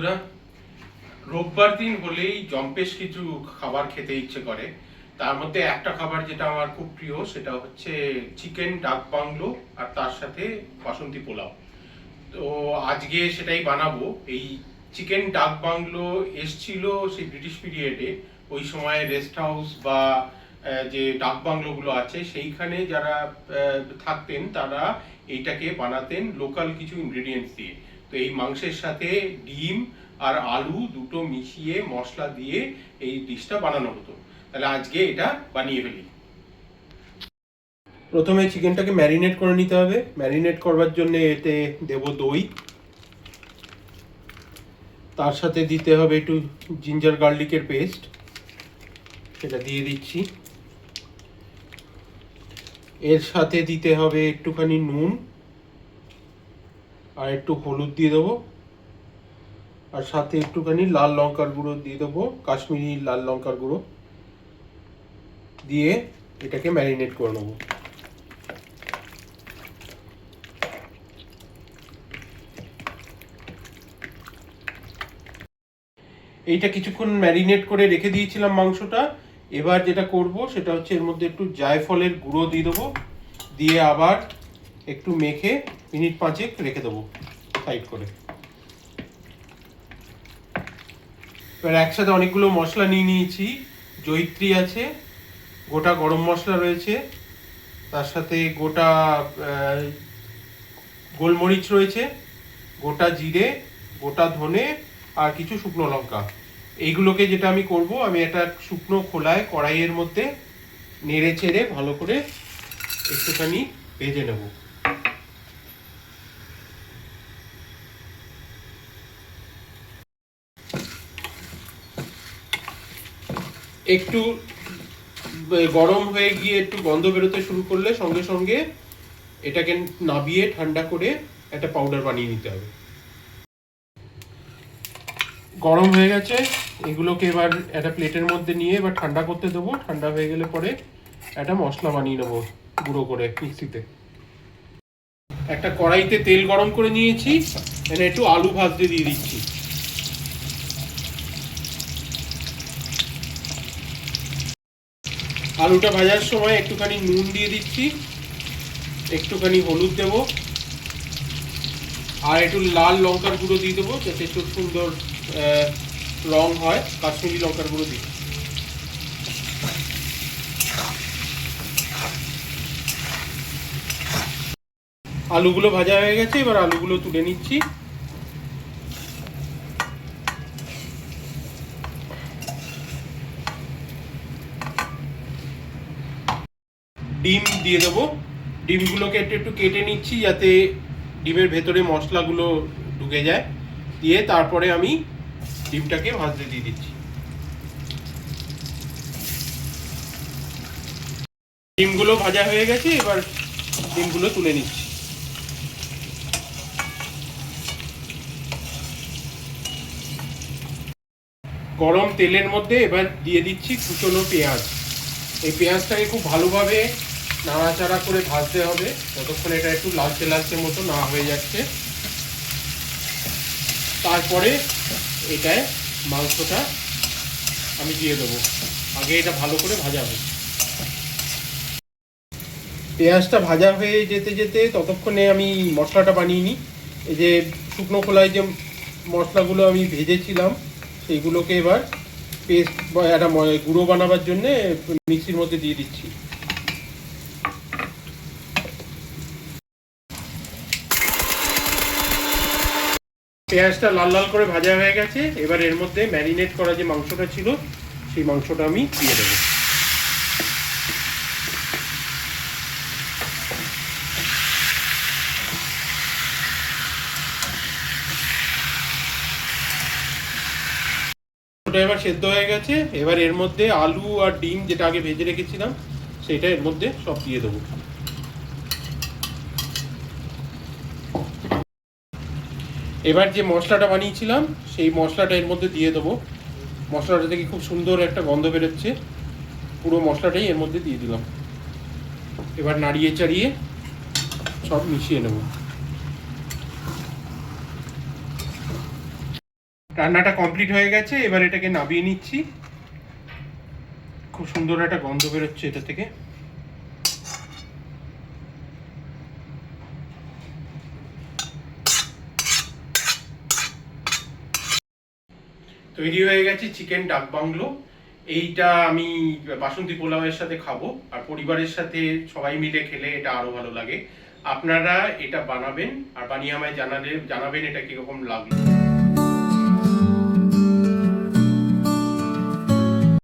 বন্ধুরা, রোববার দিন হলেই জম্পেশ কিছু খাবার খেতে ইচ্ছে করে। তার মধ্যে একটা খাবার যেটা আমার খুব প্রিয় সেটা হচ্ছে চিকেন ডাক বাংলো আর তার সাথে বাসন্তী পোলাও। তো আজকে সেটাই বানাবো। এই চিকেন ডাক বাংলো এসছিল সেই ব্রিটিশ পিরিয়ডে। ওই সময় রেস্ট হাউস বা যে ডাক বাংলোগুলো আছে সেইখানে যারা থাকতেন তারা এইটাকে বানাতেন লোকাল কিছু ইনগ্রেডিয়েন্টস দিয়ে। তো এই মাংসের সাথে ডিম আর আলু দুটো মিশিয়ে মশলা দিয়ে এই ডিশটা বানানো হতো। তাহলে আজকে এটা বানিয়ে ফেলি। প্রথমে চিকেনটাকে ম্যারিনেট করে নিতে হবে। ম্যারিনেট করবার জন্য এতে দেব দই, তার সাথে দিতে হবে একটু জিঞ্জার গার্লিকের পেস্ট, সেটা দিয়ে দিচ্ছি। এর সাথে দিতে হবে একটুখানি নুন আর একটু হলুদ দিয়ে দেবো, আর সাথে একটুখানি লাল লঙ্কার গুঁড়ো দিয়ে দেবো, কাশ্মীরি লাল লঙ্কার গুঁড়ো দিয়ে এটাকে ম্যারিনেট করে নেবো। এইটা কিছুক্ষণ ম্যারিনেট করে রেখে দিয়েছিলাম মাংসটা। এবার যেটা করব সেটা হচ্ছে এর মধ্যে একটু জায়ফলের গুঁড়ো দিয়ে দেবো, দিয়ে আবার একটু মেখে মিনিট 5 রেখে দেবো সাইড করে। এবার একসাথে অনেকগুলো মশলা নিয়ে নিয়েছি। জয়িত্রী আছে, গোটা গরম মশলা রয়েছে, তার সাথে গোটা গোলমরিচ রয়েছে, গোটা জিরে, গোটা ধনে আর কিছু শুকনো লঙ্কা। এইগুলোকে যেটা আমি করব, আমি একটা শুকনো খোলায় কড়াইয়ের মধ্যে নেড়ে চেড়ে ভালো করে একটুখানি ভেজে নেব। একটু গরম হয়ে গিয়ে একটু গন্ধ বেরোতে শুরু করলে সঙ্গে সঙ্গে এটাকে নাবিয়ে ঠান্ডা করে একটা পাউডার বানিয়ে নিতে হবে। গরম হয়ে গেছে, এগুলোকে এবার একটা প্লেটের মধ্যে নিয়ে এবার ঠান্ডা করতে দেবো। ঠান্ডা হয়ে গেলে পরে একটা মশলা বানিয়ে নেবো গুঁড়ো করে মিক্সিতে। একটা কড়াইতে তেল গরম করে নিয়েছি, এখানে একটু আলু ভাজতে দিয়ে দিচ্ছি। আলুটা ভাজার সময় একটুখানি নুন দিয়ে দিচ্ছি, একটুখানি হলুদ দেব, আর একটু লাল লঙ্কার গুঁড়ো দিয়ে দেবো যাতে একটু সুন্দর রং হয়। কাশ্মীরি লঙ্কার গুঁড়ো দিই। আলুগুলো ভাজা হয়ে গেছে, এবার আলুগুলো তুলে নিচ্ছি। ডিম দিয়ে দেবো। ডিমগুলোকে একটু একটু কেটে নিচ্ছি যাতে ডিমের ভেতরে মশলাগুলো ঢুকে যায়। দিয়ে তারপরে আমি ডিমটাকে ভাজতে দিয়ে দিচ্ছি। ডিমগুলো ভাজা হয়ে গেছে, এবার ডিমগুলো তুলে নিচ্ছি। গরম তেলের মধ্যে এবার দিয়ে দিচ্ছি কুচনো পেঁয়াজ। এই পেঁয়াজটাকে খুব ভালোভাবে নাড়াচাড়া করে ভাজতে হবে যতক্ষণ এটা একটু লালচে লালচে মতো না হয়ে যাচ্ছে। তারপরে এটায় মাংসটা আমি দিয়ে দেবো। আগে এটা ভালো করে ভাজা হবে। পেঁয়াজটা ভাজা হয়ে যেতে যেতে ততক্ষণে আমি মশলাটা বানিয়ে নিই। এই যে শুকনো খোলায় যে মশলাগুলো আমি ভেজেছিলাম সেইগুলোকে এবার পেস্ট বা একটা গুঁড়ো বানাবার জন্যে মিক্সির মধ্যে দিয়ে দিচ্ছি। পেঁয়াজটা লাল লাল করে ভাজা হয়ে গেছে, এবার এর মধ্যে ম্যারিনেট করা যে মাংসটা ছিল সেই মাংসটা আমি দিয়ে দেবো। ওটা এবার সেদ্ধ হয়ে গেছে, এবার এর মধ্যে আলু আর ডিম যেটা আগে ভেজে রেখেছিলাম সেটা এর মধ্যে সব দিয়ে দেবো। এবার যে মশলাটা বানিয়েছিলাম সেই মশলাটা এর মধ্যে দিয়ে দেবো। মশলাটা থেকে খুব সুন্দর একটা গন্ধ বেরোচ্ছে, পুরো মশলাটাই এর মধ্যে দিয়ে দিলাম। এবার নাড়িয়ে চাড়িয়ে সব মিশিয়ে নেব। রান্নাটা কমপ্লিট হয়ে গেছে, এবার এটাকে নামিয়ে নিচ্ছি। খুব সুন্দর একটা গন্ধ বেরোচ্ছে এটা থেকে। তৈরি হয়ে গেছে চিকেন ডাক বাংলো। এইটা আমি বাসন্তী পোলাওয়ের সাথে খাবো, আর পরিবারের সাথে সবাই মিলে খেলে এটা আরো ভালো লাগে। আপনারা এটা বানাবেন আর বানিয়ে আমায় জানাবেন এটা কিরকম লাগলো।